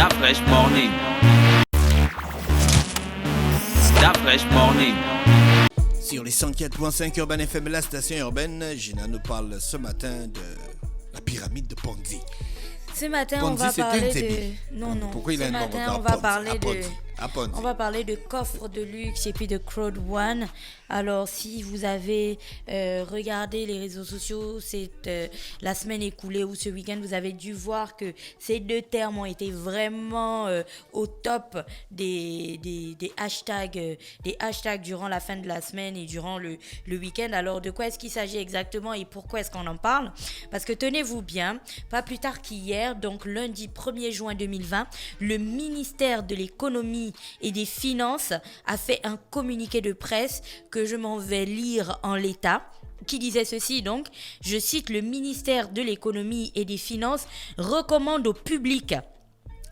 Fresh Morning. Da Fresh Morning. Sur les 104.5 Urban FM, la station urbaine, Gina nous parle ce matin de la pyramide de Ponzi. Ce matin, Ponzi, on va c'est parler un débit. de... Non. Pourquoi il a Ce un nom matin, dans on va Ponzi, parler de... Ponzi. On va parler de coffres de luxe et puis de Crowd One. Alors, si vous avez regardé les réseaux sociaux la semaine écoulée ou ce week-end, vous avez dû voir que ces deux termes ont été vraiment au top des hashtags durant la fin de la semaine et durant le week-end. Alors, de quoi est-ce qu'il s'agit exactement et pourquoi est-ce qu'on en parle? Parce que tenez-vous bien, pas plus tard qu'hier, donc lundi 1er juin 2020, le ministère de l'économie et des finances a fait un communiqué de presse que je m'en vais lire en l'état, qui disait ceci donc, je cite: le ministère de l'économie et des finances recommande au public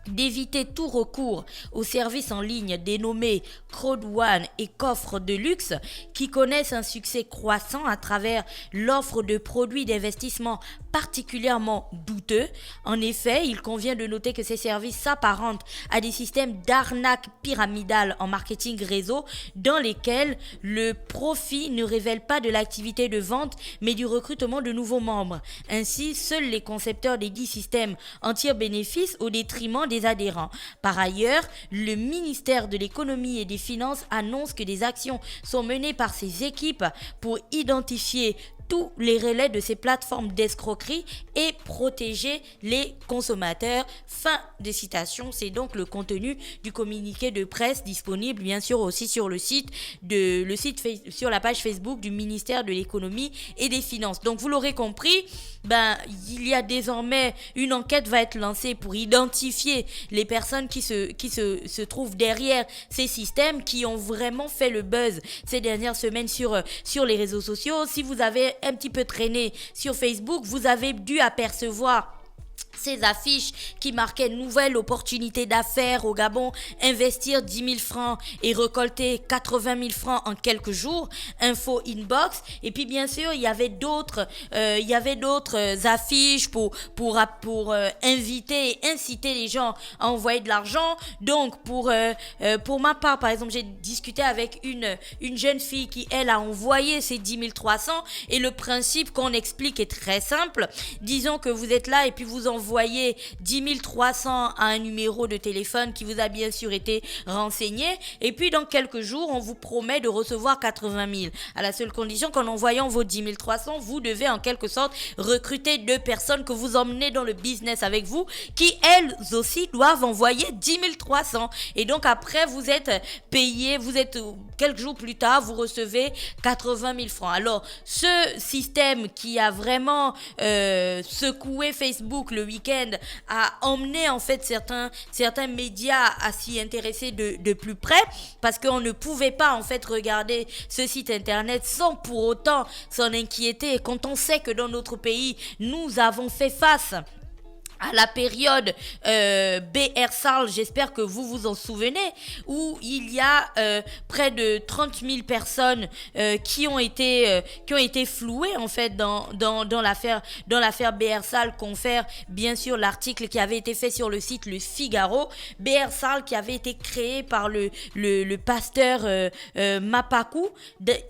d'éviter tout recours aux services en ligne dénommés Crowd One et coffres de luxe qui connaissent un succès croissant à travers l'offre de produits d'investissement particulièrement douteux. En effet, il convient de noter que ces services s'apparentent à des systèmes d'arnaque pyramidale en marketing réseau dans lesquels le profit ne révèle pas de l'activité de vente mais du recrutement de nouveaux membres. Ainsi, seuls les concepteurs des dits systèmes en tirent bénéfice au détriment des adhérents. Par ailleurs, le ministère de l'économie et des finances annonce que des actions sont menées par ses équipes pour identifier tous les relais de ces plateformes d'escroquerie et protéger les consommateurs. Fin de citation. C'est donc le contenu du communiqué de presse disponible bien sûr aussi sur sur la page Facebook du ministère de l'économie et des finances. Donc vous l'aurez compris, il y a désormais une enquête va être lancée pour identifier les personnes qui se trouvent derrière ces systèmes qui ont vraiment fait le buzz ces dernières semaines sur les réseaux sociaux. Si vous avez un petit peu traîné sur Facebook, vous avez dû apercevoir ces affiches qui marquaient nouvelle opportunité d'affaires au Gabon, investir 10 000 francs et récolter 80 000 francs en quelques jours, info inbox. Et puis bien sûr, il y avait d'autres affiches pour inviter et inciter les gens à envoyer de l'argent. Donc pour ma part, par exemple, j'ai discuté avec une jeune fille qui, elle, a envoyé ses 10 300 et le principe qu'on explique est très simple. Disons que vous êtes là et puis vous envoyez 10 300 à un numéro de téléphone qui vous a bien sûr été renseigné et puis dans quelques jours on vous promet de recevoir 80 000 à la seule condition qu'en envoyant vos 10 300 vous devez en quelque sorte recruter 2 personnes que vous emmenez dans le business avec vous qui elles aussi doivent envoyer 10 300 et donc après vous êtes payé, quelques jours plus tard vous recevez 80 000 francs. Alors ce système qui a vraiment secoué Facebook le week-end a emmené en fait certains médias à s'y intéresser de plus près parce qu'on ne pouvait pas en fait regarder ce site internet sans pour autant s'en inquiéter. Et quand on sait que dans notre pays nous avons fait face à la période BR-SARL, j'espère que vous vous en souvenez, où il y a près de 30 000 personnes qui ont été flouées en fait dans l'affaire BR-SARL, confère bien sûr l'article qui avait été fait sur le site Le Figaro. BR-SARL qui avait été créé par le pasteur Mapakou,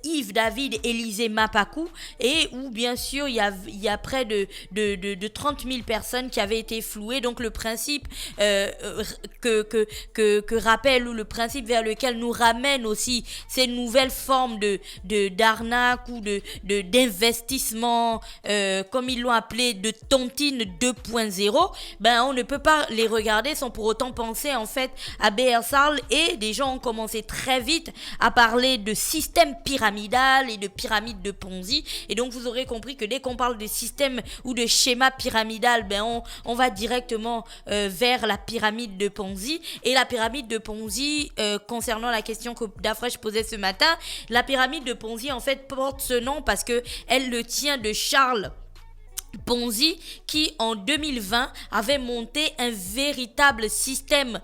Yves David Élisée Mapakou, et où bien sûr il y a près de 30 000 personnes qui avaient été flouées. Donc le principe que rappelle, ou le principe vers lequel nous ramène aussi ces nouvelles formes d'arnaque ou d'investissement, comme ils l'ont appelé, de tontine 2.0, on ne peut pas les regarder sans pour autant penser en fait à BR-SARL, et des gens ont commencé très vite à parler de système pyramidal et de pyramide de Ponzi. Et donc vous aurez compris que dès qu'on parle de système ou de schéma pyramidal, on va directement vers la pyramide de Ponzi. Et la pyramide de Ponzi, concernant la question que Dafresh posait ce matin, la pyramide de Ponzi en fait porte ce nom parce que elle le tient de Charles Ponzi, qui en 2020 avait monté un véritable système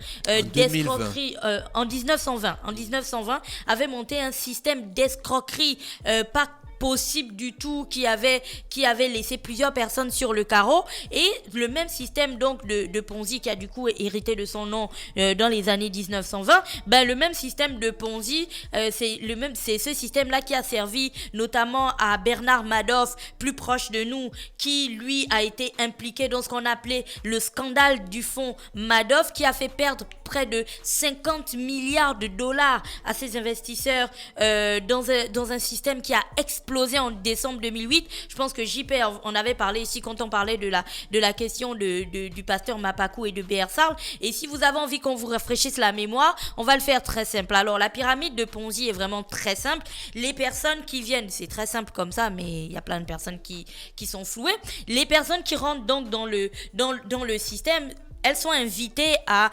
d'escroquerie en 1920 avait monté un système d'escroquerie possible du tout, qui avait laissé plusieurs personnes sur le carreau. Et le même système donc de Ponzi, qui a du coup hérité de son nom dans les années 1920, le même système de Ponzi, c'est ce système-là qui a servi notamment à Bernard Madoff, plus proche de nous, qui lui a été impliqué dans ce qu'on appelait le scandale du fonds Madoff, qui a fait perdre près de 50 milliards de dollars à ses investisseurs dans un système qui a explosé en décembre 2008. Je pense que JP en avait parlé ici quand on parlait de la question du pasteur Mapakou et de BR Sarl. Et si vous avez envie qu'on vous rafraîchisse la mémoire, on va le faire très simple. Alors, la pyramide de Ponzi est vraiment très simple. Les personnes qui viennent, c'est très simple comme ça, mais il y a plein de personnes qui sont flouées. Les personnes qui rentrent donc dans le système, elles sont invitées à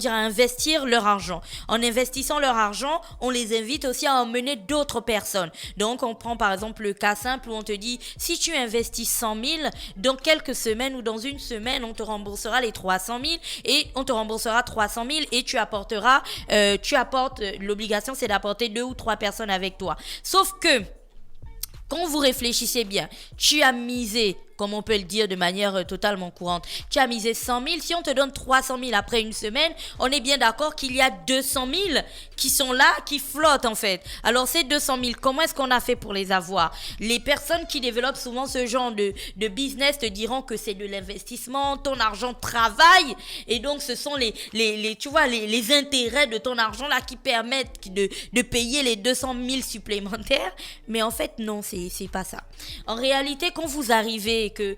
investir leur argent. En investissant leur argent, on les invite aussi à emmener d'autres personnes. Donc, on prend par exemple le cas simple où on te dit, si tu investis 100 000, dans quelques semaines ou dans une semaine, on te remboursera les 300 000 et on te remboursera 300 000 et tu apportes, l'obligation c'est d'apporter 2 ou 3 personnes avec toi. Sauf que, quand vous réfléchissez bien, tu as misé, comme on peut le dire de manière totalement courante, tu as misé 100 000, si on te donne 300 000 après une semaine, on est bien d'accord qu'il y a 200 000 qui sont là, qui flottent en fait. Alors ces 200 000, comment est-ce qu'on a fait pour les avoir? Les personnes qui développent souvent ce genre de business te diront que c'est de l'investissement, ton argent travaille, et donc ce sont les intérêts de ton argent là qui permettent de payer les 200 000 supplémentaires. Mais en fait non, c'est pas ça. En réalité, quand vous arrivez que,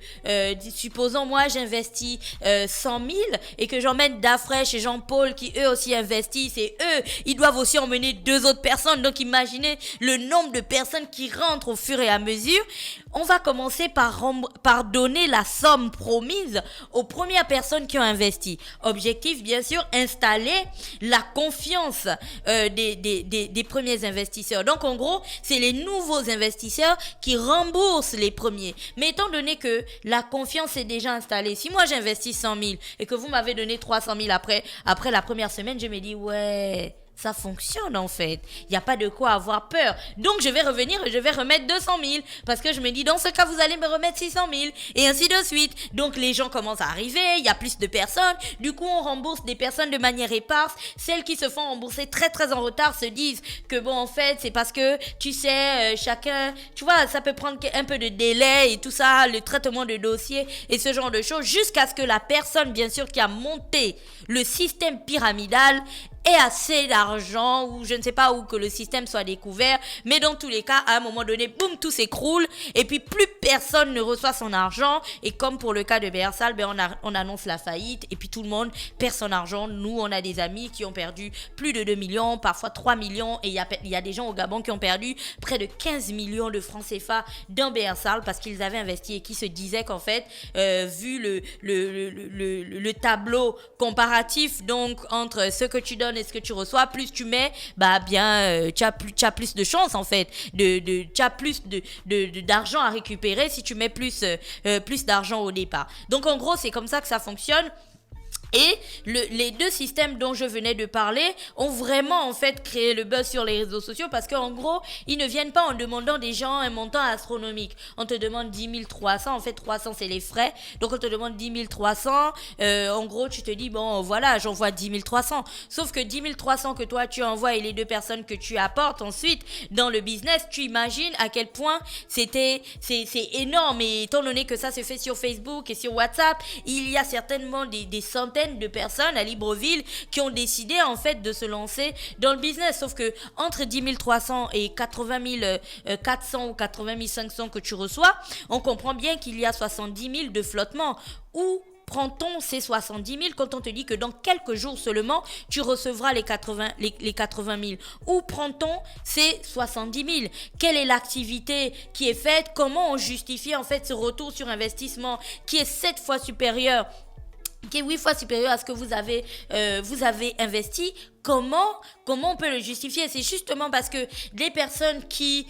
supposons moi j'investis 100 000 et que j'emmène Dafresh et Jean-Paul qui eux aussi investissent, et eux ils doivent aussi emmener 2 autres personnes, donc imaginez le nombre de personnes qui rentrent au fur et à mesure. On va commencer par donner la somme promise aux premières personnes qui ont investi. Objectif bien sûr, installer la confiance des premiers investisseurs. Donc en gros, c'est les nouveaux investisseurs qui remboursent les premiers. Mais étant donné que la confiance est déjà installée, si moi j'investis 100 000 et que vous m'avez donné 300 000 après la première semaine, je me dis ouais, ça fonctionne en fait. Il n'y a pas de quoi avoir peur. Donc je vais revenir et je vais remettre 200 000 parce que je me dis dans ce cas vous allez me remettre 600 000 et ainsi de suite. Donc les gens commencent à arriver, il y a plus de personnes. Du coup on rembourse des personnes de manière éparse. Celles qui se font rembourser très très en retard se disent que bon en fait c'est parce que tu sais chacun, tu vois, ça peut prendre un peu de délai et tout ça, le traitement de dossier et ce genre de choses, jusqu'à ce que la personne bien sûr qui a monté le système pyramidal ait assez d'argent, ou je ne sais pas, où que le système soit découvert, mais dans tous les cas, à un moment donné, boum, tout s'écroule, et puis plus personne ne reçoit son argent, et comme pour le cas de BR Sarl, on annonce la faillite, et puis tout le monde perd son argent. Nous, on a des amis qui ont perdu plus de 2 millions, parfois 3 millions, et il y a des gens au Gabon qui ont perdu près de 15 millions de francs CFA dans BR Sarl, parce qu'ils avaient investi et qui se disaient qu'en fait, vu le tableau comparatif, donc, entre ce que tu donnes et ce que tu reçois, plus tu mets, tu as plus de chance en fait, tu as plus d'argent à récupérer si tu mets plus d'argent au départ. Donc en gros, c'est comme ça que ça fonctionne. Et les 2 systèmes dont je venais de parler ont vraiment en fait créé le buzz sur les réseaux sociaux, parce qu'en gros, ils ne viennent pas en demandant des gens un montant astronomique. On te demande 10 300, en fait 300 c'est les frais, donc on te demande 10 300, en gros tu te dis bon voilà, j'envoie 10 300, sauf que 10 300 que toi tu envoies et les 2 personnes que tu apportes ensuite dans le business, tu imagines à quel point c'est énorme. Et étant donné que ça se fait sur Facebook et sur WhatsApp, il y a certainement des centaines de personnes à Libreville qui ont décidé en fait de se lancer dans le business. Sauf que entre 10 300 et 80 400 ou 80 500 que tu reçois, on comprend bien qu'il y a 70 000 de flottement. Où prend-on ces 70 000 quand on te dit que dans quelques jours seulement, tu recevras les 80 000? Où prend-on ces 70 000? Quelle est l'activité qui est faite? Comment on justifie en fait ce retour sur investissement qui est 7 fois supérieur, qui est 8 fois supérieur à ce que vous avez investi? comment on peut le justifier? C'est justement parce que les personnes qui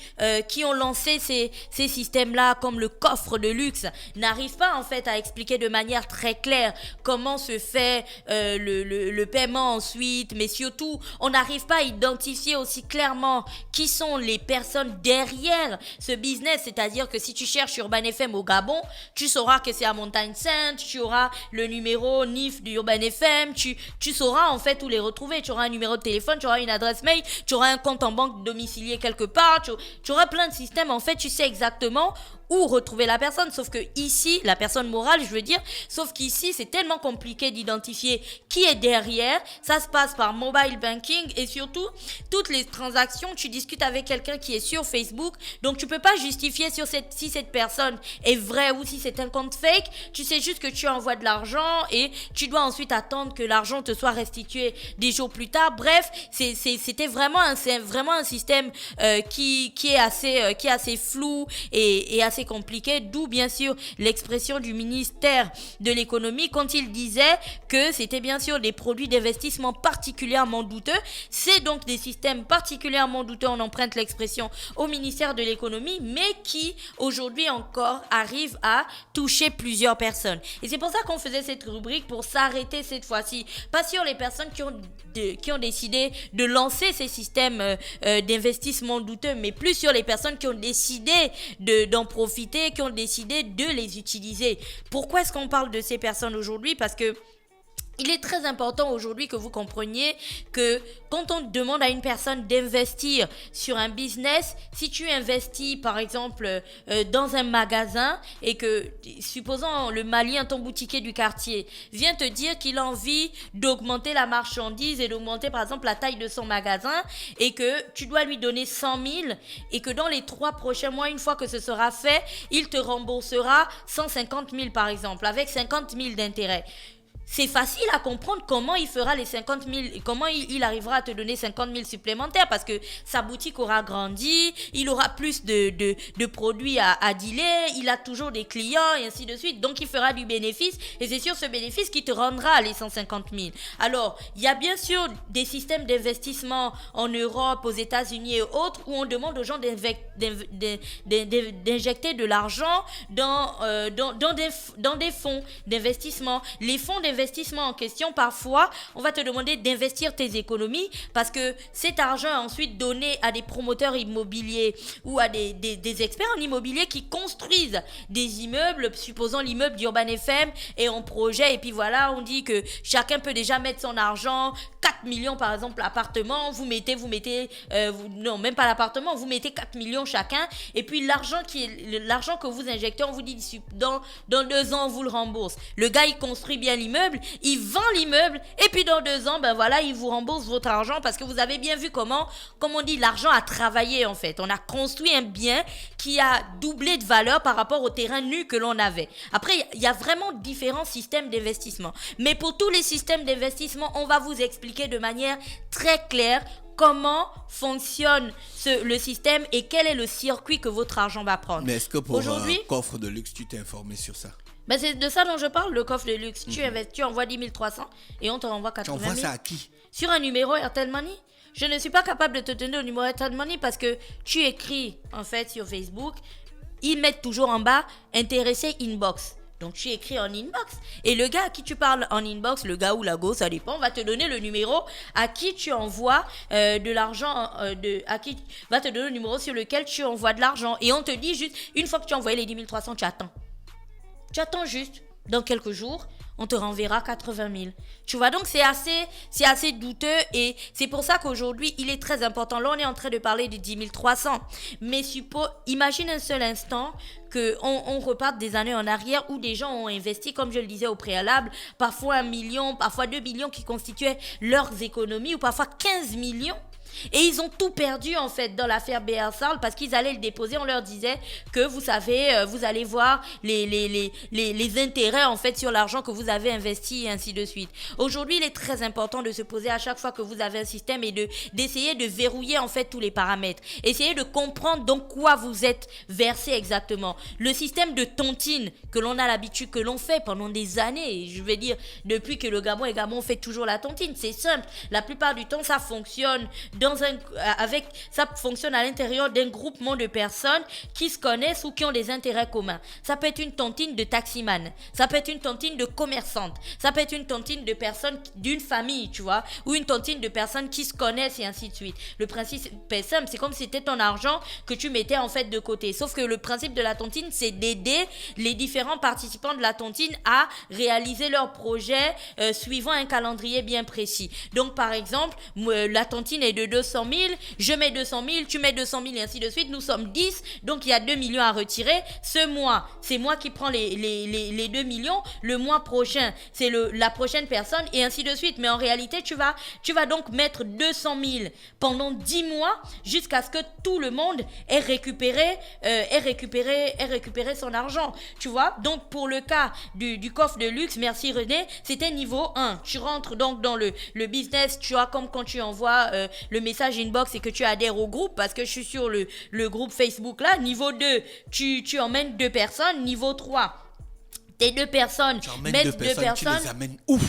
ont lancé ces systèmes-là, comme le coffre de luxe, n'arrivent pas en fait à expliquer de manière très claire comment se fait le paiement ensuite, mais surtout, on n'arrive pas à identifier aussi clairement qui sont les personnes derrière ce business. C'est-à-dire que si tu cherches Urban FM au Gabon, tu sauras que c'est à Montagne Sainte, tu auras le numéro NIF d'Urban FM, tu sauras en fait où les retrouver. Tu auras un numéro de téléphone, tu auras une adresse mail, tu auras un compte en banque domicilié quelque part, tu auras plein de systèmes. En fait, tu sais exactement où retrouver la personne, sauf que ici, la personne morale, je veux dire, sauf qu'ici, c'est tellement compliqué d'identifier qui est derrière. Ça se passe par mobile banking et surtout, toutes les transactions, tu discutes avec quelqu'un qui est sur Facebook, donc tu peux pas justifier si cette personne est vraie ou si c'est un compte fake. Tu sais juste que tu envoies de l'argent et tu dois ensuite attendre que l'argent te soit restitué des jours plus tard. Bref, c'était vraiment un système qui est assez flou et assez compliqué, d'où bien sûr l'expression du ministère de l'économie quand il disait que c'était bien sûr des produits d'investissement particulièrement douteux. C'est donc des systèmes particulièrement douteux, on emprunte l'expression au ministère de l'économie, mais qui aujourd'hui encore arrivent à toucher plusieurs personnes. Et c'est pour ça qu'on faisait cette rubrique, pour s'arrêter cette fois-ci, pas sur les personnes qui ont décidé de lancer ces systèmes d'investissement douteux, mais plus sur les personnes qui ont décidé d'en profiter, qui ont décidé de les utiliser. Pourquoi est-ce qu'on parle de ces personnes aujourd'hui? Parce que il est très important aujourd'hui que vous compreniez que quand on demande à une personne d'investir sur un business, si tu investis par exemple dans un magasin et que, supposons le Malien, ton boutiquier du quartier, vient te dire qu'il a envie d'augmenter la marchandise et d'augmenter par exemple la taille de son magasin et que tu dois lui donner 100 000 et que dans les 3 prochains mois, une fois que ce sera fait, il te remboursera 150 000 par exemple, avec 50 000 d'intérêt. C'est facile à comprendre comment il fera les 50 000, comment il arrivera à te donner 50 000 supplémentaires parce que sa boutique aura grandi, il aura plus de produits à dealer, il a toujours des clients et ainsi de suite. Donc, il fera du bénéfice et c'est sur ce bénéfice qu'il te rendra les 150 000. Alors, il y a bien sûr des systèmes d'investissement en Europe, aux États-Unis et autres où on demande aux gens d'injecter de l'argent dans des fonds d'investissement. Les fonds d'investissement en question, parfois, on va te demander d'investir tes économies parce que cet argent est ensuite donné à des promoteurs immobiliers ou à des experts en immobilier qui construisent des immeubles, supposons l'immeuble d'Urban FM et on projet et puis voilà, on dit que chacun peut déjà mettre son argent, 4 millions par exemple l'appartement, vous mettez, non même pas l'appartement, vous mettez 4 millions chacun et puis l'argent que vous injectez, on vous dit dans 2 ans on vous le rembourse. Le gars il construit bien l'immeuble, il vend l'immeuble et puis dans 2 ans, ben voilà, il vous rembourse votre argent parce que vous avez bien vu comment, comme on dit, l'argent a travaillé en fait. On a construit un bien qui a doublé de valeur par rapport au terrain nu que l'on avait. Après, il y a vraiment différents systèmes d'investissement. Mais pour tous les systèmes d'investissement, on va vous expliquer de manière très claire comment fonctionne le système et quel est le circuit que votre argent va prendre. Mais est-ce que pour aujourd'hui, un coffre de luxe, tu t'es informé sur ça? Ben c'est de ça dont je parle, le coffre de luxe. Tu envoies 10 300 et on te renvoie 80 000. Tu envoies ça à qui? Sur un numéro Airtel Money. Je ne suis pas capable de te donner le numéro Airtel Money parce que tu écris en fait sur Facebook, ils mettent toujours en bas intéressé inbox. Donc tu écris en inbox et le gars à qui tu parles en inbox, le gars ou la go, ça dépend, va te donner le numéro à qui tu envoies de l'argent, à qui va te donner le numéro sur lequel tu envoies de l'argent et on te dit juste une fois que tu as envoyé les 10 300, tu attends. Tu attends juste, dans quelques jours, on te renverra 80 000. Tu vois, donc c'est assez douteux et c'est pour ça qu'aujourd'hui, il est très important. Là, on est en train de parler de 10 300. Mais imagine un seul instant qu'on reparte des années en arrière où des gens ont investi, comme je le disais au préalable, parfois 1 million, parfois 2 millions qui constituaient leurs économies ou parfois 15 millions. Et ils ont tout perdu en fait dans l'affaire BR Sarl parce qu'ils allaient le déposer. On leur disait que vous savez, vous allez voir les intérêts en fait sur l'argent que vous avez investi et ainsi de suite. Aujourd'hui, il est très important de se poser à chaque fois que vous avez un système et d'essayer de verrouiller en fait tous les paramètres. Essayez de comprendre dans quoi vous êtes versé exactement. le système de tontine que l'on a l'habitude, que l'on fait pendant des années, je vais dire, depuis que le Gabon est Gabon, on fait toujours la tontine. C'est simple. La plupart du temps, ça fonctionne ça fonctionne à l'intérieur d'un groupement de personnes qui se connaissent ou qui ont des intérêts communs. Ça peut être une tontine de taximan, ça peut être une tontine de commerçante, ça peut être une tontine de personnes d'une famille, tu vois, ou une tontine de personnes qui se connaissent et ainsi de suite. Le principe est simple, c'est comme si c'était ton argent que tu mettais en fait de côté. Sauf que le principe de la tontine, c'est d'aider les différents participants de la tontine à réaliser leur projet suivant un calendrier bien précis. Donc par exemple, la tontine est de 200 000, je mets 200 000, tu mets 200 000 et ainsi de suite. Nous sommes 10, donc il y a 2 millions à retirer. Ce mois, c'est moi qui prends les 2 millions. Le mois prochain, c'est la prochaine personne et ainsi de suite. Mais en réalité, tu vas donc mettre 200 000 pendant 10 mois jusqu'à ce que tout le monde ait récupéré son argent. Tu vois, donc pour le cas du coffre de luxe, merci René, c'était niveau 1. Tu rentres donc dans le business, tu vois, comme quand tu envoies le message inbox et que tu adhères au groupe, parce que je suis sur le groupe Facebook là. Niveau 2, tu emmènes 2 personnes. Niveau 3, tes 2 personnes mettent 2 personnes. Tu les amènes où?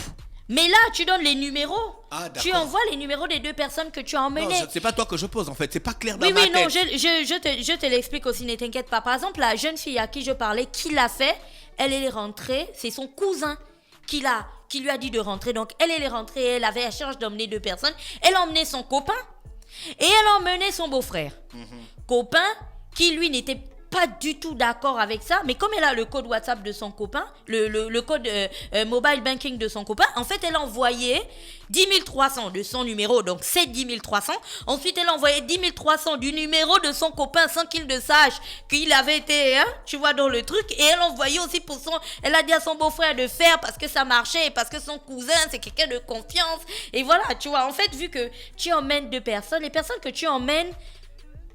Mais là, tu donnes les numéros. Ah, d'accord. Tu envoies les numéros des 2 personnes que tu as emmenées. Non, c'est pas toi que je pose en fait, c'est pas clair dans oui, ma oui, tête. non, je te l'explique aussi, ne t'inquiète pas. Par exemple, la jeune fille à qui je parlais, qui l'a fait, elle est rentrée, c'est son cousin qui lui a dit de rentrer. Donc, elle est rentrée, elle avait la charge d'emmener 2 personnes. Elle a emmené son copain et elle a emmené son beau-frère. Copain qui, lui, n'était pas du tout d'accord avec ça, mais comme elle a le code WhatsApp de son copain, le code mobile banking de son copain, en fait elle a envoyé 10 300 de son numéro, donc c'est 10 300. Ensuite elle a envoyé 10 300 du numéro de son copain sans qu'il ne sache qu'il avait été, tu vois, dans le truc. Et elle a envoyé aussi elle a dit à son beau-frère de faire parce que ça marchait et parce que son cousin c'est quelqu'un de confiance. Et voilà, tu vois, en fait vu que tu emmènes 2 personnes, les personnes que tu emmènes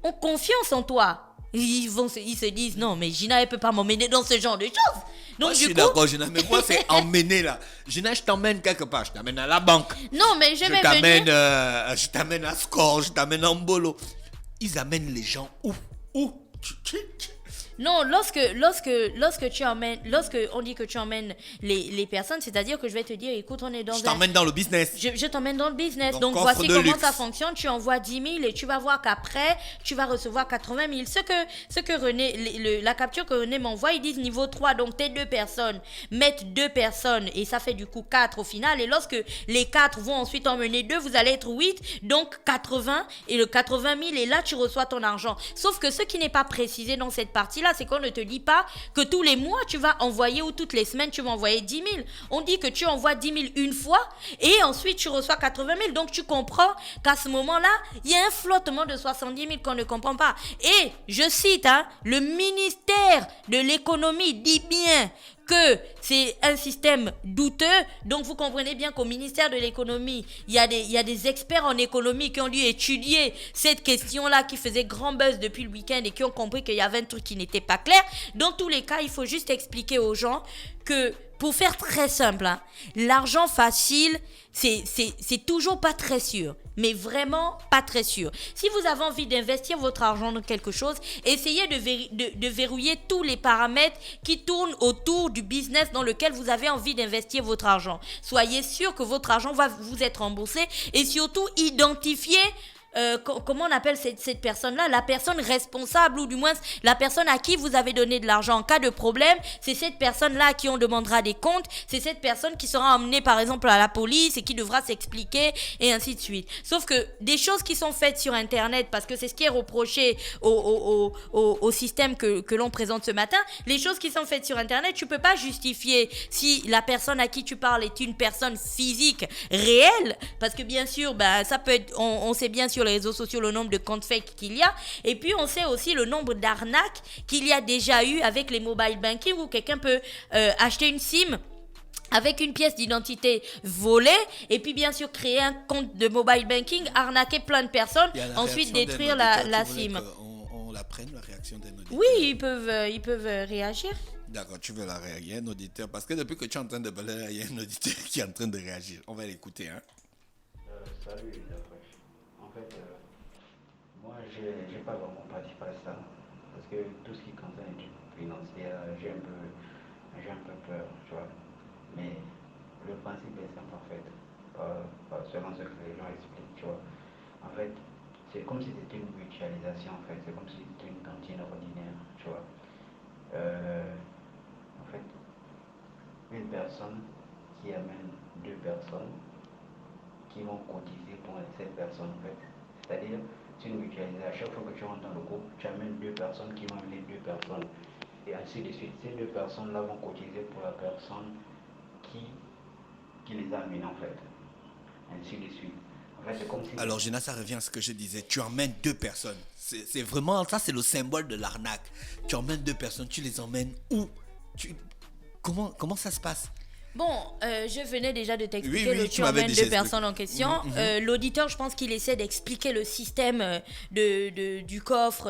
ont confiance en toi. Ils se disent non mais Gina elle peut pas m'emmener dans ce genre de choses. Donc moi, je suis d'accord Gina, mais moi c'est emmener là. Gina, je t'emmène quelque part, je t'amène à la banque. Non mais je t'amène à Score, je t'amène en Bolo. Ils amènent les gens où? Non, lorsque on dit que tu emmènes les personnes, c'est-à-dire que je vais te dire, écoute, on est dans Je t'emmène dans le business. Je t'emmène dans le business. Donc voici comment ça fonctionne. Tu envoies 10 000 et tu vas voir qu'après, tu vas recevoir 80 000. Ce que René, la capture que René m'envoie, ils disent niveau 3. Donc tes 2 personnes mettent 2 personnes et ça fait du coup 4 au final. Et lorsque les 4 vont ensuite emmener 2, vous allez être 8. Donc 80 et le 80 000 et là tu reçois ton argent. Sauf que ce qui n'est pas précisé dans cette partie-là, c'est qu'on ne te dit pas que tous les mois tu vas envoyer ou toutes les semaines tu vas envoyer 10 000. On dit que tu envoies 10 000 une fois et ensuite tu reçois 80 000. Donc tu comprends qu'à ce moment-là, il y a un flottement de 70 000 qu'on ne comprend pas. Et je cite, le ministère de l'économie dit bien que c'est un système douteux. Donc vous comprenez bien qu'au ministère de l'économie, il y a des experts en économie qui ont dû étudier cette question-là qui faisait grand buzz depuis le week-end et qui ont compris qu'il y avait un truc qui n'était pas clair. Dans tous les cas, il faut juste expliquer aux gens que, pour faire très simple, l'argent facile, c'est toujours pas très sûr. Mais vraiment pas très sûr. Si vous avez envie d'investir votre argent dans quelque chose, essayez de verrouiller tous les paramètres qui tournent autour du business dans lequel vous avez envie d'investir votre argent. Soyez sûr que votre argent va vous être remboursé et surtout identifiez comment on appelle cette personne-là, la personne responsable ou du moins la personne à qui vous avez donné de l'argent en cas de problème. C'est cette personne-là à qui on demandera des comptes, c'est cette personne qui sera emmenée par exemple à la police et qui devra s'expliquer et ainsi de suite. Sauf que des choses qui sont faites sur internet, parce que c'est ce qui est reproché au système que l'on présente ce matin, les choses qui sont faites sur internet, tu peux pas justifier si la personne à qui tu parles est une personne physique réelle, parce que bien sûr ça peut être, on sait bien sur les réseaux sociaux le nombre de comptes fake qu'il y a, et puis on sait aussi le nombre d'arnaques qu'il y a déjà eu avec les mobile banking où quelqu'un peut acheter une SIM avec une pièce d'identité volée et puis bien sûr créer un compte de mobile banking, arnaquer plein de personnes, ensuite détruire la SIM. On la prenne, la réaction d'un auditeur. Oui, ils peuvent réagir. D'accord, tu veux la réagir, un auditeur, parce que depuis que tu es en train de parler, il y a un auditeur qui est en train de réagir. On va l'écouter. Salut, en fait, moi, j'ai pas vraiment participé à ça, parce que tout ce qui concerne financière, j'ai un peu peur, tu vois. Mais le principe est simple en fait, selon ce que les gens expliquent, tu vois. En fait, c'est comme si c'était une mutualisation en fait, c'est comme si c'était une cantine ordinaire, tu vois. En fait, une personne qui amène deux personnes qui vont cotiser pour cette personne en fait. C'est-à-dire, c'est une mutualisation. À chaque fois que tu rentres dans le groupe, tu amènes deux personnes qui vont amener deux personnes. Et ainsi de suite. Ces deux personnes-là vont cotiser pour la personne qui les a amenées en fait. Ainsi de suite. En fait, c'est comme si... Alors, Gina, ça revient à ce que je disais. Tu emmènes deux personnes. C'est vraiment ça, c'est le symbole de l'arnaque. Tu emmènes deux personnes, tu les emmènes où? Comment ça se passe? Bon, je venais déjà de t'expliquer Oui, le tu tu m'avais emmènes déjà deux personnes en question. L'auditeur, je pense qu'il essaie d'expliquer le système du coffre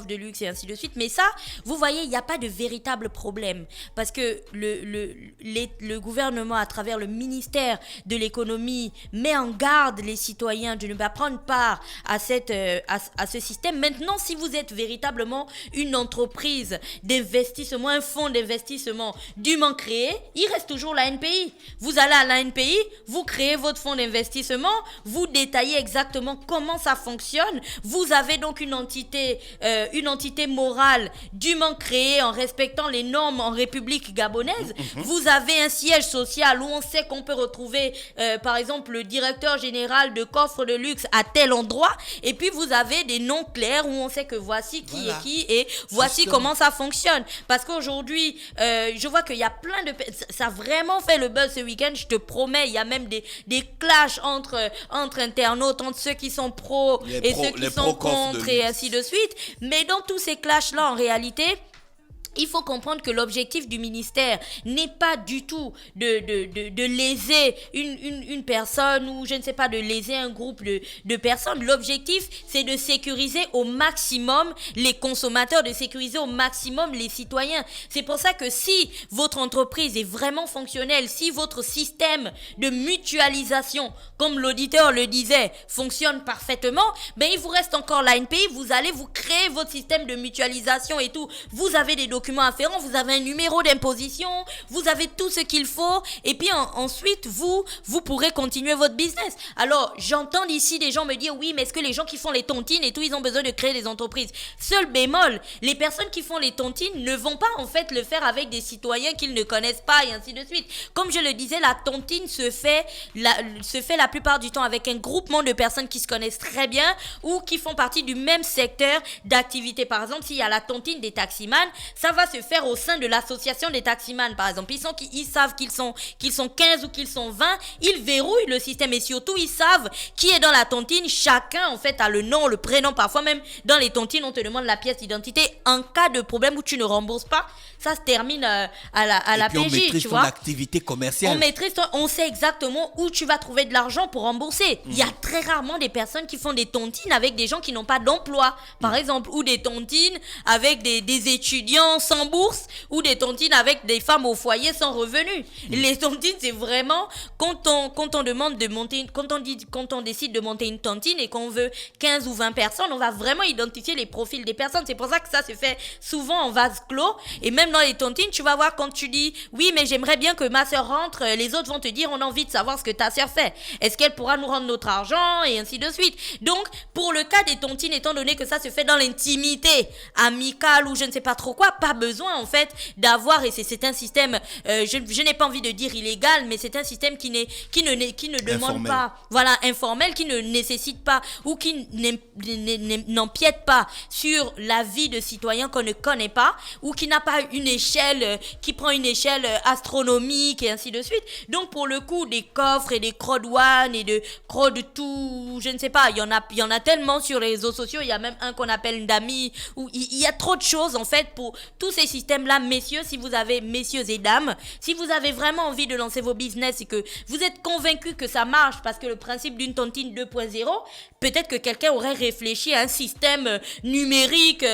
de luxe et ainsi de suite. Mais ça, vous voyez, il n'y a pas de véritable problème. Parce que le gouvernement, à travers le ministère de l'économie, met en garde les citoyens de ne pas prendre part à ce système. Maintenant, si vous êtes véritablement une entreprise d'investissement, un fonds d'investissement dûment créé, il reste toujours la NPI. Vous allez à la NPI, vous créez votre fonds d'investissement, vous détaillez exactement comment ça fonctionne. Vous avez donc une entité morale dûment créée en respectant les normes en République gabonaise. Vous avez un siège social où on sait qu'on peut retrouver, par exemple, le directeur général de coffre de luxe à tel endroit. Et puis vous avez des noms clairs où on sait que voici qui est qui et voici Justement. comment ça fonctionne. Parce qu'aujourd'hui, je vois qu'il y a plein de... Ça a vraiment fait le buzz ce week-end, je te promets. Il y a même des clashs entre internautes, entre ceux qui sont pro et ceux qui sont contre et ainsi de suite. Mais dans tous ces clashs-là, en réalité... Il faut comprendre que l'objectif du ministère n'est pas du tout de léser une personne ou je ne sais pas, de léser un groupe de personnes. L'objectif, c'est de sécuriser au maximum les consommateurs, de sécuriser au maximum les citoyens. C'est pour ça que si votre entreprise est vraiment fonctionnelle, si votre système de mutualisation, comme l'auditeur le disait, fonctionne parfaitement, ben il vous reste encore la NPI, vous allez vous créer votre système de mutualisation et tout. Vous avez des documents afférents, vous avez un numéro d'imposition, vous avez tout ce qu'il faut et puis ensuite vous pourrez continuer votre business. Alors j'entends d'ici des gens me dire oui, mais est-ce que les gens qui font les tontines et tout, ils ont besoin de créer des entreprises? Seul bémol, les personnes qui font les tontines ne vont pas en fait le faire avec des citoyens qu'ils ne connaissent pas et ainsi de suite. Comme je le disais, la tontine se fait la plupart du temps avec un groupement de personnes qui se connaissent très bien ou qui font partie du même secteur d'activité. Par exemple, s'il y a la tontine des taximans, ça va se faire au sein de l'association des taximans, par exemple. Ils savent qu'ils sont 15 ou qu'ils sont 20, ils verrouillent le système et surtout, ils savent qui est dans la tontine. Chacun, en fait, a le nom, le prénom. Parfois même, dans les tontines, on te demande la pièce d'identité. En cas de problème où tu ne rembourses pas, ça se termine à la puis on PJ, maîtrise tu ton vois. activité commerciale. On sait exactement où tu vas trouver de l'argent pour rembourser. Il y a très rarement des personnes qui font des tontines avec des gens qui n'ont pas d'emploi, par exemple, ou des tontines avec des étudiants sans bourse, ou des tontines avec des femmes au foyer sans revenus. Les tontines, c'est vraiment quand on demande de monter, quand on décide de monter une tontine et qu'on veut 15 ou 20 personnes, on va vraiment identifier les profils des personnes. C'est pour ça que ça se fait souvent en vase clos. Et même dans les tontines, tu vas voir quand tu dis oui, mais j'aimerais bien que ma soeur rentre, les autres vont te dire on a envie de savoir ce que ta soeur fait. Est-ce qu'elle pourra nous rendre notre argent et ainsi de suite. Donc, pour le cas des tontines, étant donné que ça se fait dans l'intimité amicale ou je ne sais pas trop quoi, pas besoin en fait d'avoir, et c'est un système, je n'ai pas envie de dire illégal, mais c'est un système qui ne demande Informel. pas, voilà, informel, qui ne nécessite pas ou qui n'empiète pas sur la vie de citoyens qu'on ne connaît pas ou qui n'a pas une échelle, qui prend une échelle astronomique et ainsi de suite. Donc pour le coup, des coffres et des crowd one et de crowd tout, je ne sais pas, il y en a tellement sur les réseaux sociaux. Il y a même un qu'on appelle Ndami, où il y a trop de choses en fait pour tous ces systèmes-là. Messieurs, messieurs et dames, si vous avez vraiment envie de lancer vos business et que vous êtes convaincus que ça marche, parce que le principe d'une tontine 2.0, peut-être que quelqu'un aurait réfléchi à un système numérique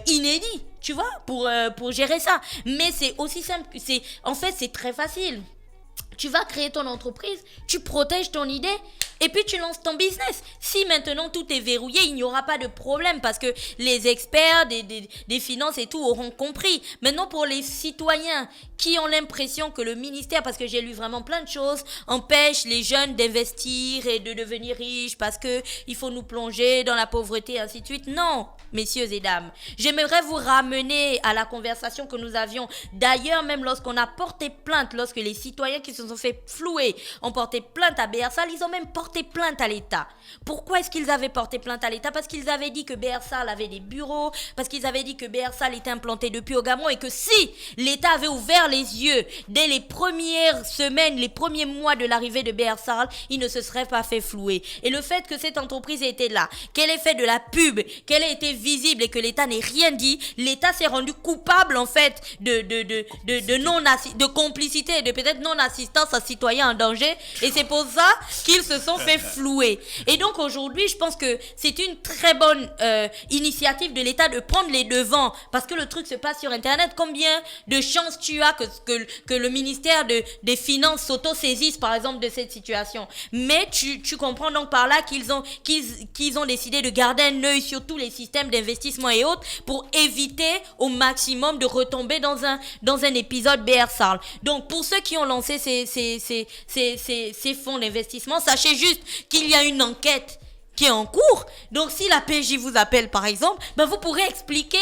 inédit, tu vois, pour gérer ça. Mais c'est aussi simple que c'est très facile. Tu vas créer ton entreprise, tu protèges ton idée. et puis tu lances ton business. Si maintenant tout est verrouillé, il n'y aura pas de problème parce que les experts des finances et tout auront compris. Maintenant, pour les citoyens qui ont l'impression que le ministère, parce que j'ai lu vraiment plein de choses, empêche les jeunes d'investir et de devenir riches parce que il faut nous plonger dans la pauvreté et ainsi de suite. Non, messieurs et dames, j'aimerais vous ramener à la conversation que nous avions. D'ailleurs, même lorsqu'on a porté plainte, lorsque les citoyens qui se sont fait flouer ont porté plainte à Bearsal, ils ont même porté plainte à l'État. Pourquoi est-ce qu'ils avaient porté plainte à l'État? Parce qu'ils avaient dit que Bearsal avait des bureaux, parce qu'ils avaient dit que Bearsal était implanté depuis au Gabon et que si l'État avait ouvert les yeux dès les premières semaines, les premiers mois de l'arrivée de Bearsal, il ne se serait pas fait flouer. Et le fait que cette entreprise était là, qu'elle ait fait de la pub, qu'elle ait été visible et que l'État n'ait rien dit, l'État s'est rendu coupable en fait de complicité, de peut-être non-assistance à citoyens en danger, et c'est pour ça qu'ils se sont fait flouer. Et donc aujourd'hui, je pense que c'est une très bonne initiative de l'État de prendre les devants, parce que le truc se passe sur Internet. Combien de chances tu as que le ministère des Finances s'auto-saisisse par exemple de cette situation? Mais tu comprends donc par là qu'ils ont décidé de garder un œil sur tous les systèmes d'investissement et autres pour éviter au maximum de retomber dans un épisode Bearsal. Donc pour ceux qui ont lancé ces fonds d'investissement, sachez juste qu'il y a une enquête qui est en cours. Donc si la PJ vous appelle par exemple, vous pourrez expliquer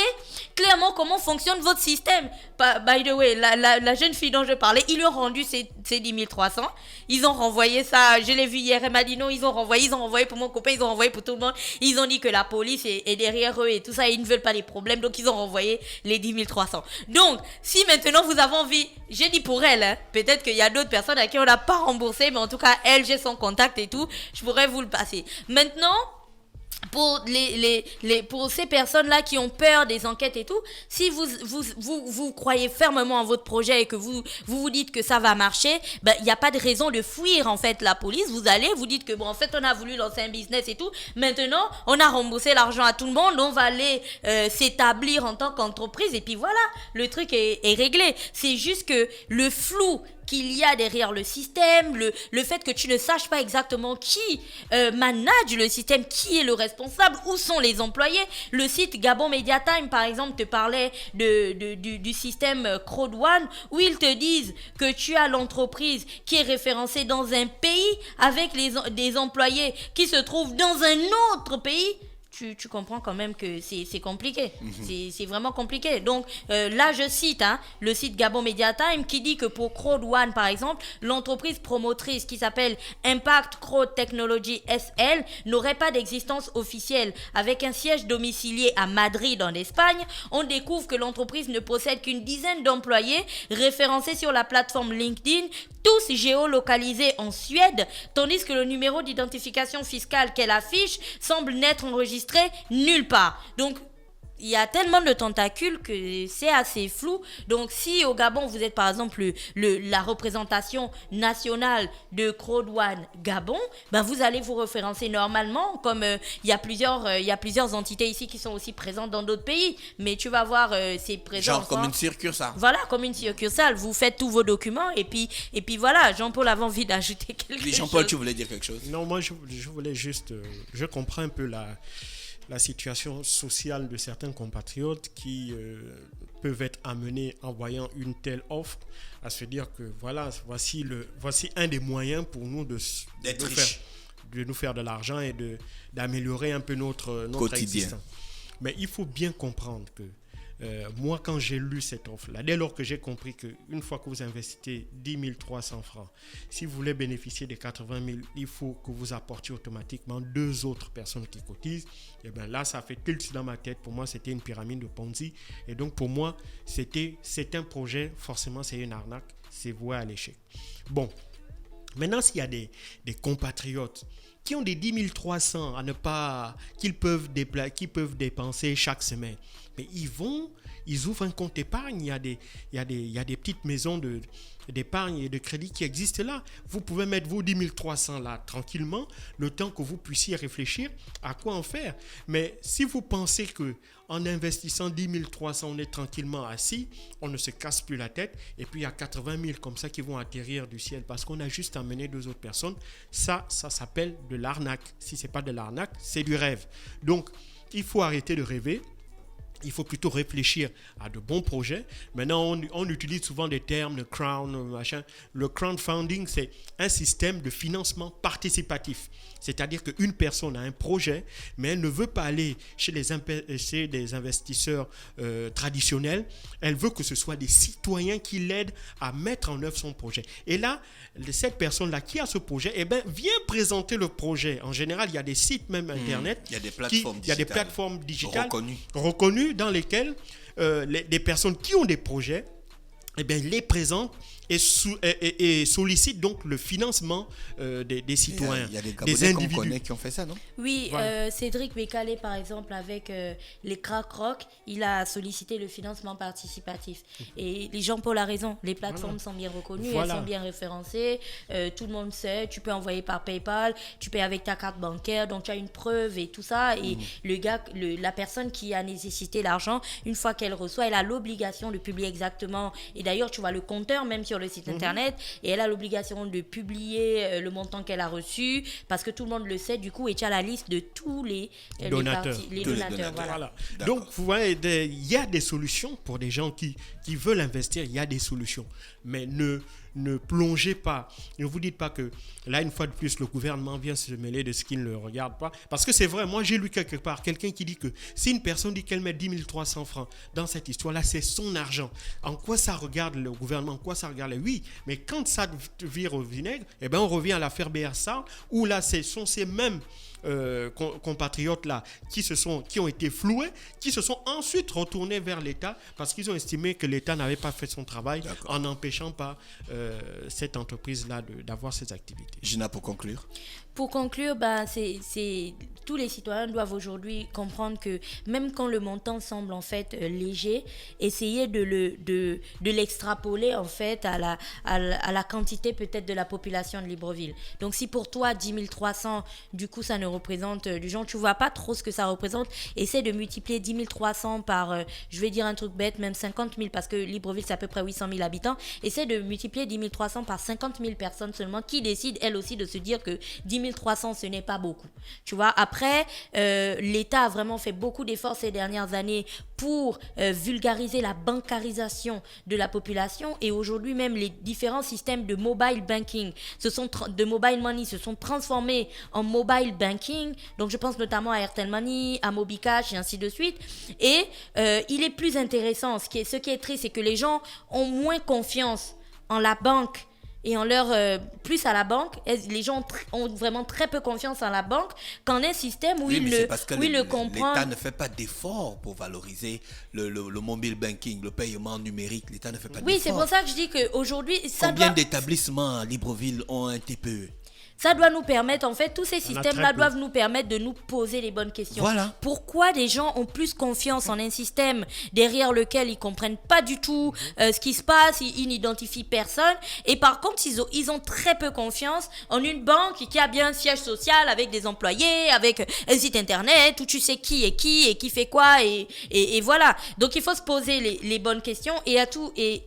clairement comment fonctionne votre système. By the way, la jeune fille dont je parlais, ils lui ont rendu ses 10 300. Ils ont renvoyé ça, je l'ai vu hier, elle m'a dit non, ils ont renvoyé pour mon copain, ils ont renvoyé pour tout le monde. Ils ont dit que la police est derrière eux et tout ça, et ils ne veulent pas les problèmes, donc ils ont renvoyé les 10 300. Donc, si maintenant vous avez envie, j'ai dit pour elle, peut-être qu'il y a d'autres personnes à qui on n'a pas remboursé, mais en tout cas, elle, j'ai son contact et tout, je pourrais vous le passer. Maintenant, pour ces personnes-là qui ont peur des enquêtes et tout, si vous croyez fermement en votre projet et que vous dites que ça va marcher, il n'y a pas de raison de fuir en fait la police. Vous allez, vous dites que en fait on a voulu lancer un business et tout, maintenant on a remboursé l'argent à tout le monde, on va aller s'établir en tant qu'entreprise et puis voilà, le truc est réglé. C'est juste que le flou qu'il y a derrière le système, le fait que tu ne saches pas exactement qui manage le système, qui est le responsable, où sont les employés. Le site Gabon Media Time, par exemple, te parlait du système Crowd One, où ils te disent que tu as l'entreprise qui est référencée dans un pays avec des employés qui se trouvent dans un autre pays. Tu comprends quand même que c'est compliqué. C'est vraiment compliqué. Donc là, je cite le site Gabon Media Time qui dit que pour Crowd One, par exemple, l'entreprise promotrice qui s'appelle Impact Crowd Technology SL n'aurait pas d'existence officielle. Avec un siège domicilié à Madrid, en Espagne, on découvre que l'entreprise ne possède qu'une dizaine d'employés référencés sur la plateforme LinkedIn, tous géolocalisés en Suède, tandis que le numéro d'identification fiscale qu'elle affiche semble n'être enregistré nulle part. Donc, il y a tellement de tentacules que c'est assez flou. Donc, si au Gabon, vous êtes par exemple la représentation nationale de Crowd One Gabon, vous allez vous référencer normalement, comme il y a plusieurs entités ici qui sont aussi présentes dans d'autres pays. Mais tu vas voir ces présences. Genre comme une succursale. Voilà, comme une succursale. Vous faites tous vos documents et puis voilà. Jean-Paul avait envie d'ajouter quelque chose. Jean-Paul, tu voulais dire quelque chose? Non, moi je voulais juste... je comprends un peu la situation sociale de certains compatriotes qui peuvent être amenés en voyant une telle offre à se dire que voilà, voici un des moyens pour nous de nous faire de l'argent et d'améliorer un peu notre quotidien. existence. Mais il faut bien comprendre que moi, quand j'ai lu cette offre-là, dès lors que j'ai compris qu'une fois que vous investissez 10 300 francs, si vous voulez bénéficier des 80 000, il faut que vous apportiez automatiquement 2 autres personnes qui cotisent. Et bien là, ça fait tilt dans ma tête. Pour moi, c'était une pyramide de Ponzi. Et donc, pour moi, c'est un projet, forcément, c'est une arnaque. C'est voué à l'échec. Bon, maintenant, s'il y a des compatriotes qui ont des 10 300 qui peuvent dépenser chaque semaine, mais ils vont ils ouvrent un compte épargne. Il y a des petites maisons d'épargne et de crédit qui existent là. Vous pouvez mettre vos 10 300 là tranquillement, le temps que vous puissiez réfléchir à quoi en faire. Mais si vous pensez que en investissant 10 300, on est tranquillement assis, on ne se casse plus la tête, et puis il y a 80 000 comme ça qui vont atterrir du ciel parce qu'on a juste amené 2 autres personnes, ça s'appelle de l'arnaque. Si ce n'est pas de l'arnaque, c'est du rêve. Donc, il faut arrêter de rêver. Il faut plutôt réfléchir à de bons projets. Maintenant, on utilise souvent des termes, le machin. Le crowdfunding, c'est un système de financement participatif. C'est-à-dire qu'une personne a un projet, mais elle ne veut pas aller chez des investisseurs traditionnels. Elle veut que ce soit des citoyens qui l'aident à mettre en œuvre son projet. Et là, cette personne-là qui a ce projet, vient présenter le projet. En général, il y a des sites même Internet. Il y a des plateformes digitales reconnues dans lesquelles les personnes qui ont des projets les présentent et sollicitent donc le financement des citoyens, il y a des des Gabonais qu'on individus. connaît qui ont fait ça, non? Oui, Voilà. Cédric Bécalé, par exemple, avec les Crack Rock, il a sollicité le financement participatif. Et Jean-Paul a raison, les plateformes sont bien reconnues, elles sont bien référencées, tout le monde sait, tu peux envoyer par PayPal, tu payes avec ta carte bancaire, donc tu as une preuve et tout ça. Et la personne qui a nécessité l'argent, une fois qu'elle reçoit, elle a l'obligation de publier exactement. Et d'ailleurs, tu vois le compteur même sur le site internet, et elle a l'obligation de publier le montant qu'elle a reçu, parce que tout le monde le sait, du coup, et tu as la liste de tous les donateurs. Les donateurs. Voilà. D'accord. Donc, vous voyez, il y a des solutions pour des gens qui veulent investir, il y a des solutions. Mais ne plongez pas, ne vous dites pas que là, une fois de plus, le gouvernement vient se mêler de ce qui ne le regarde pas. Parce que c'est vrai, moi j'ai lu quelque part, quelqu'un qui dit que si une personne dit qu'elle met 10 300 francs dans cette histoire-là, c'est son argent. En quoi ça regarde le gouvernement, en quoi ça regarde les... Oui, mais quand ça vire au vinaigre, on revient à l'affaire BRSA, où là, ce sont ces mêmes compatriotes là qui ont été floués, qui se sont ensuite retournés vers l'État parce qu'ils ont estimé que l'État n'avait pas fait son travail en n'empêchant pas cette entreprise là d'avoir ses activités. Gina, pour conclure. Pour conclure, tous les citoyens doivent aujourd'hui comprendre que même quand le montant semble en fait léger, essayer de l'extrapoler en fait à la quantité peut-être de la population de Libreville. Donc si pour toi 10 300, du coup ça ne représente du genre, tu vois pas trop ce que ça représente, essaie de multiplier 10 300 par, je vais dire un truc bête, même 50 000, parce que Libreville c'est à peu près 800 000 habitants, essaie de multiplier 10 300 par 50 000 personnes seulement qui décident elles aussi de se dire que 10 300 ce n'est pas beaucoup. Tu vois, après, l'État a vraiment fait beaucoup d'efforts ces dernières années pour vulgariser la bancarisation de la population, et aujourd'hui même les différents systèmes de mobile banking, de mobile money se sont transformés en mobile banking. Donc je pense notamment à Airtel Money, à Mobicash et ainsi de suite. Et il est plus intéressant, ce qui est triste, c'est que les gens ont moins confiance en la banque et en leur plus à la banque. Les gens ont vraiment très peu confiance en la banque qu'en un système où ils comprennent. L'État ne fait pas d'efforts pour valoriser le mobile banking, le paiement numérique. L'État ne fait pas d'efforts. Oui, c'est pour ça que je dis qu'aujourd'hui... Combien d'établissements à Libreville ont un TPE? Ça doit nous permettre, en fait, tous ces systèmes-là doivent nous permettre de nous poser les bonnes questions. Voilà. Pourquoi des gens ont plus confiance en un système derrière lequel ils comprennent pas du tout ce qui se passe, ils n'identifient personne, et par contre, ils ont très peu confiance en une banque qui a bien un siège social avec des employés, avec un site internet où tu sais qui et qui fait quoi, et voilà. Donc, il faut se poser les bonnes questions, et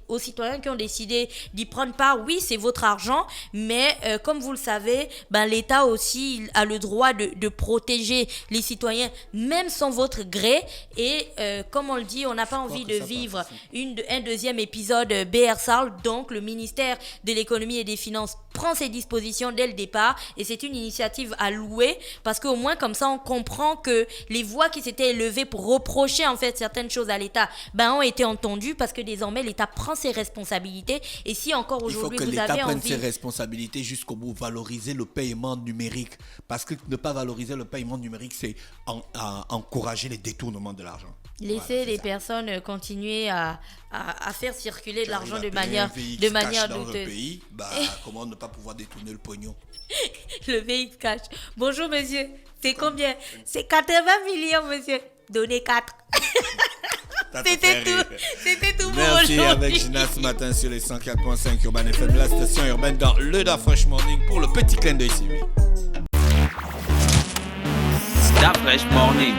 aux citoyens qui ont décidé d'y prendre part, oui, c'est votre argent, mais comme vous le savez, l'État aussi a le droit de protéger les citoyens même sans votre gré, et comme on le dit, on n'a pas envie de vivre un deuxième épisode BRSA. Donc le ministère de l'économie et des finances prend ses dispositions dès le départ, et c'est une initiative à louer, parce qu'au moins comme ça on comprend que les voix qui s'étaient élevées pour reprocher en fait certaines choses à l'État ont été entendues, parce que désormais l'État prend ses responsabilités. Et si encore aujourd'hui vous avez envie... Il faut que l'État prenne ses responsabilités jusqu'au bout, valoriser le paiement numérique, parce que ne pas valoriser le paiement numérique, c'est encourager les détournements de l'argent. Laisser les personnes continuer à faire circuler de l'argent de manière dans le pays, comment ne pas pouvoir détourner le pognon? Le VX cash. Bonjour monsieur, c'est combien? C'est 80 millions monsieur. Donnez 4. Ça te fait rire. C'était tout pour Merci aujourd'hui. avec Gina ce matin sur les 104.5 Urban FM, la station urbaine dans le Da Fresh Morning pour le petit clin d'œil civique. Da Fresh Morning.